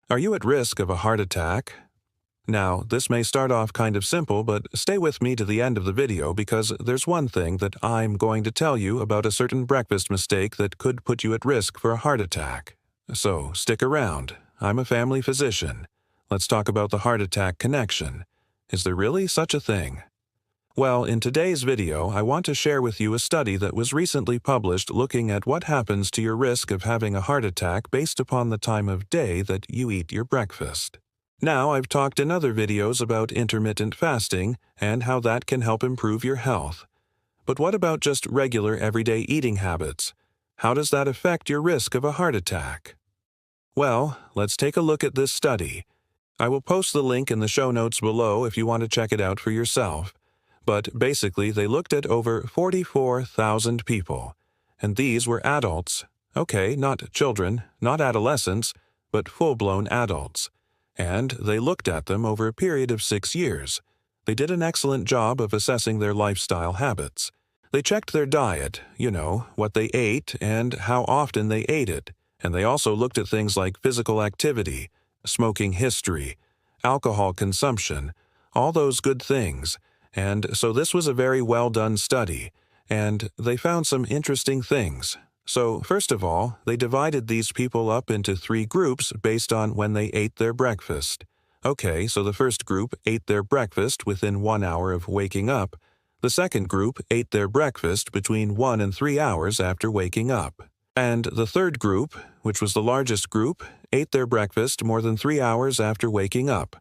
Are you at risk of a heart attack? Now, this may start off kind of simple, but stay with me to the end of the video because there's one thing that I'm going to tell you about a certain breakfast mistake that could put you at risk for a heart attack. So, stick around. I'm a family physician. Let's talk about the heart attack connection. Is there really such a thing? Well, in today's video, I want to share with you a study that was recently published looking at what happens to your risk of having a heart attack based upon the time of day that you eat your breakfast. Now, I've talked in other videos about intermittent fasting and how that can help improve your health. But what about just regular everyday eating habits? How does that affect your risk of a heart attack? Well, let's take a look at this study. I will post the link in the show notes below if you want to check it out for yourself. But basically, they looked at over 44,000 people. And these were adults. Okay, not children, not adolescents, but full-blown adults. And they looked at them over a period of 6 years. They did an excellent job of assessing their lifestyle habits. They checked their diet, what they ate and how often they ate it. And they also looked at things like physical activity, smoking history, alcohol consumption, all those good things. And so this was a very well-done study, and they found some interesting things. So, first of all, they divided these people up into 3 groups based on when they ate their breakfast. Okay, so the first group ate their breakfast within 1 hour of waking up. The second group ate their breakfast between 1 and 3 hours after waking up. And the third group, which was the largest group, ate their breakfast more than 3 hours after waking up.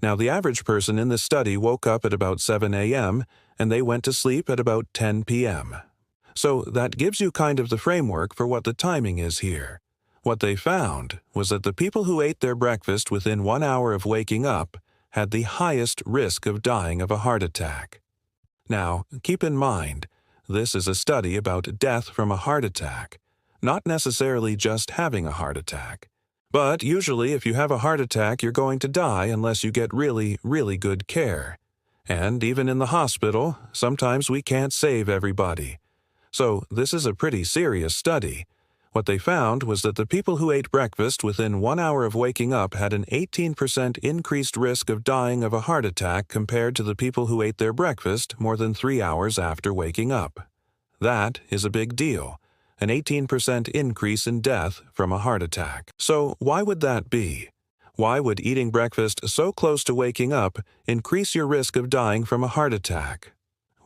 Now, the average person in this study woke up at about 7 a.m., and they went to sleep at about 10 p.m. So that gives you kind of the framework for what the timing is here. What they found was that the people who ate their breakfast within 1 hour of waking up had the highest risk of dying of a heart attack. Now, keep in mind, this is a study about death from a heart attack, not necessarily just having a heart attack. But usually if you have a heart attack, you're going to die unless you get really, really good care. And even in the hospital, sometimes we can't save everybody. So this is a pretty serious study. What they found was that the people who ate breakfast within 1 hour of waking up had an 18% increased risk of dying of a heart attack compared to the people who ate their breakfast more than 3 hours after waking up. That is a big deal. An 18% increase in death from a heart attack. So why would that be? Why would eating breakfast so close to waking up increase your risk of dying from a heart attack?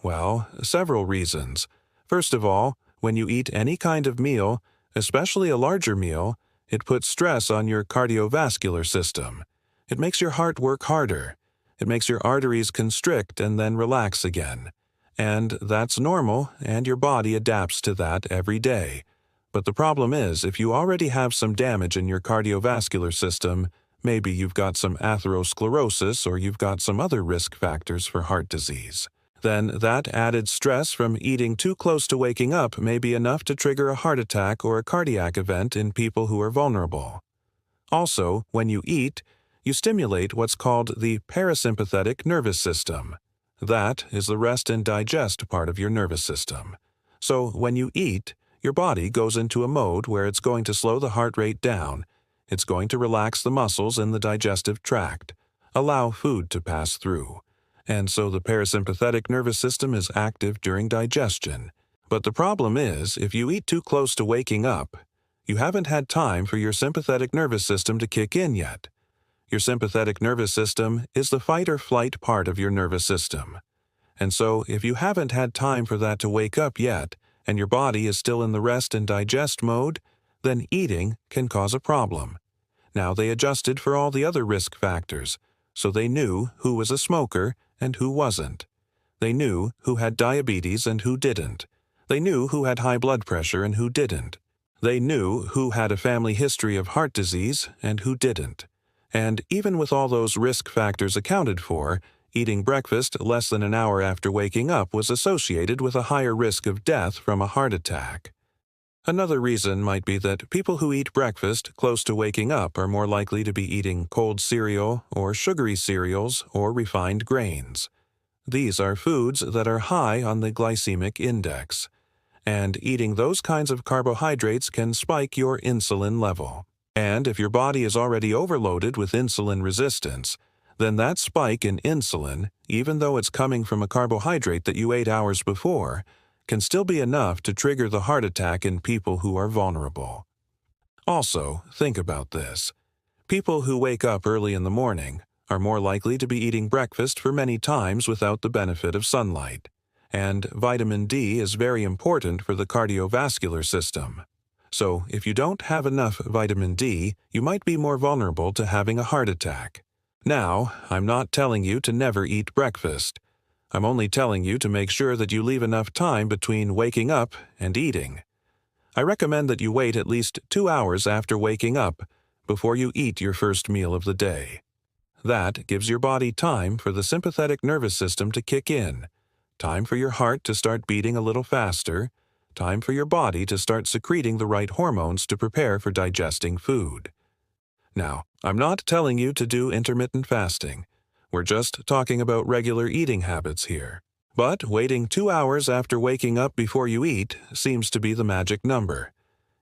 Well, several reasons. First of all, when you eat any kind of meal, especially a larger meal, it puts stress on your cardiovascular system. It makes your heart work harder. It makes your arteries constrict and then relax again. And that's normal, and your body adapts to that every day. But the problem is, if you already have some damage in your cardiovascular system, maybe you've got some atherosclerosis or you've got some other risk factors for heart disease, then that added stress from eating too close to waking up may be enough to trigger a heart attack or a cardiac event in people who are vulnerable. Also, when you eat, you stimulate what's called the parasympathetic nervous system. That is the rest and digest part of your nervous system. So when you eat, your body goes into a mode where it's going to slow the heart rate down. It's going to relax the muscles in the digestive tract, allow food to pass through. And so the parasympathetic nervous system is active during digestion. But the problem is, if you eat too close to waking up, you haven't had time for your sympathetic nervous system to kick in yet. Your sympathetic nervous system is the fight or flight part of your nervous system. And so, if you haven't had time for that to wake up yet, and your body is still in the rest and digest mode, then eating can cause a problem. Now, they adjusted for all the other risk factors, so they knew who was a smoker and who wasn't. They knew who had diabetes and who didn't. They knew who had high blood pressure and who didn't. They knew who had a family history of heart disease and who didn't. And even with all those risk factors accounted for, eating breakfast less than an hour after waking up was associated with a higher risk of death from a heart attack. Another reason might be that people who eat breakfast close to waking up are more likely to be eating cold cereal or sugary cereals or refined grains. These are foods that are high on the glycemic index, and eating those kinds of carbohydrates can spike your insulin level. And if your body is already overloaded with insulin resistance, then that spike in insulin, even though it's coming from a carbohydrate that you ate hours before, can still be enough to trigger the heart attack in people who are vulnerable. Also, think about this. People who wake up early in the morning are more likely to be eating breakfast for many times without the benefit of sunlight. And vitamin D is very important for the cardiovascular system. So, if you don't have enough vitamin D, you might be more vulnerable to having a heart attack. Now, I'm not telling you to never eat breakfast. I'm only telling you to make sure that you leave enough time between waking up and eating. I recommend that you wait at least 2 hours after waking up before you eat your first meal of the day. That gives your body time for the sympathetic nervous system to kick in, time for your heart to start beating a little faster, time for your body to start secreting the right hormones to prepare for digesting food. Now, I'm not telling you to do intermittent fasting. We're just talking about regular eating habits here. But waiting 2 hours after waking up before you eat seems to be the magic number.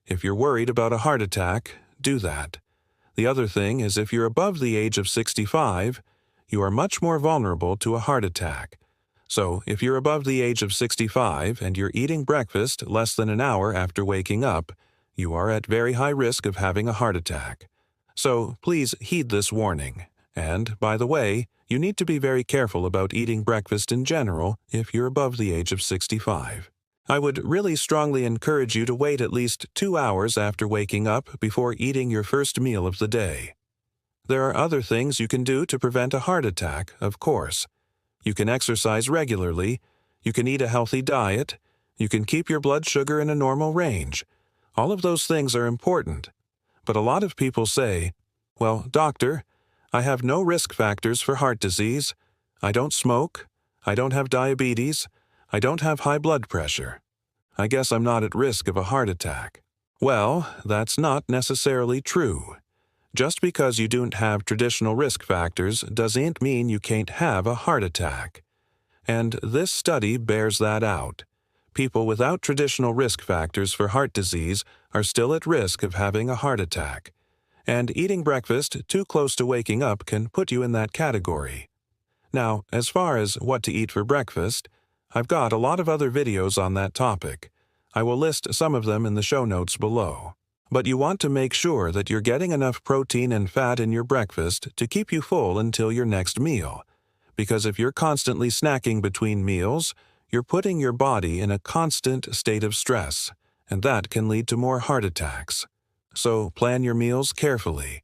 If you're worried about a heart attack, do that. The other thing is if you're above the age of 65, you are much more vulnerable to a heart attack. So if you're above the age of 65 and you're eating breakfast less than an hour after waking up, you are at very high risk of having a heart attack. So please heed this warning. And, by the way, you need to be very careful about eating breakfast in general if you're above the age of 65. I would really strongly encourage you to wait at least 2 hours after waking up before eating your first meal of the day. There are other things you can do to prevent a heart attack, of course. You can exercise regularly, you can eat a healthy diet, you can keep your blood sugar in a normal range. All of those things are important. But a lot of people say, "Well, doctor, I have no risk factors for heart disease. I don't smoke. I don't have diabetes. I don't have high blood pressure. I guess I'm not at risk of a heart attack." Well, that's not necessarily true. Just because you don't have traditional risk factors doesn't mean you can't have a heart attack. And this study bears that out. People without traditional risk factors for heart disease are still at risk of having a heart attack. And eating breakfast too close to waking up can put you in that category. Now, as far as what to eat for breakfast, I've got a lot of other videos on that topic. I will list some of them in the show notes below. But you want to make sure that you're getting enough protein and fat in your breakfast to keep you full until your next meal. Because if you're constantly snacking between meals, you're putting your body in a constant state of stress, and that can lead to more heart attacks. So plan your meals carefully.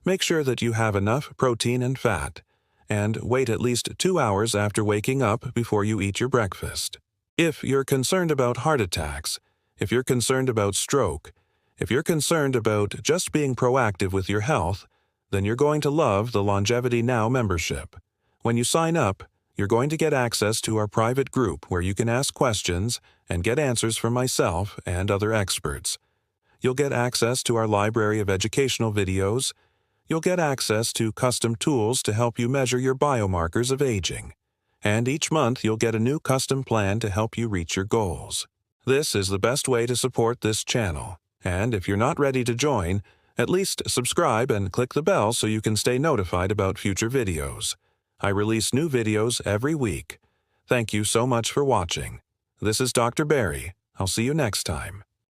Make sure that you have enough protein and fat, and wait at least 2 hours after waking up before you eat your breakfast. If you're concerned about heart attacks, if you're concerned about stroke, if you're concerned about just being proactive with your health, then you're going to love the Longevity Now membership. When you sign up, you're going to get access to our private group where you can ask questions and get answers from myself and other experts. You'll get access to our library of educational videos. You'll get access to custom tools to help you measure your biomarkers of aging. And each month you'll get a new custom plan to help you reach your goals. This is the best way to support this channel. And if you're not ready to join, at least subscribe and click the bell so you can stay notified about future videos. I release new videos every week. Thank you so much for watching. This is Dr. Barry. I'll see you next time.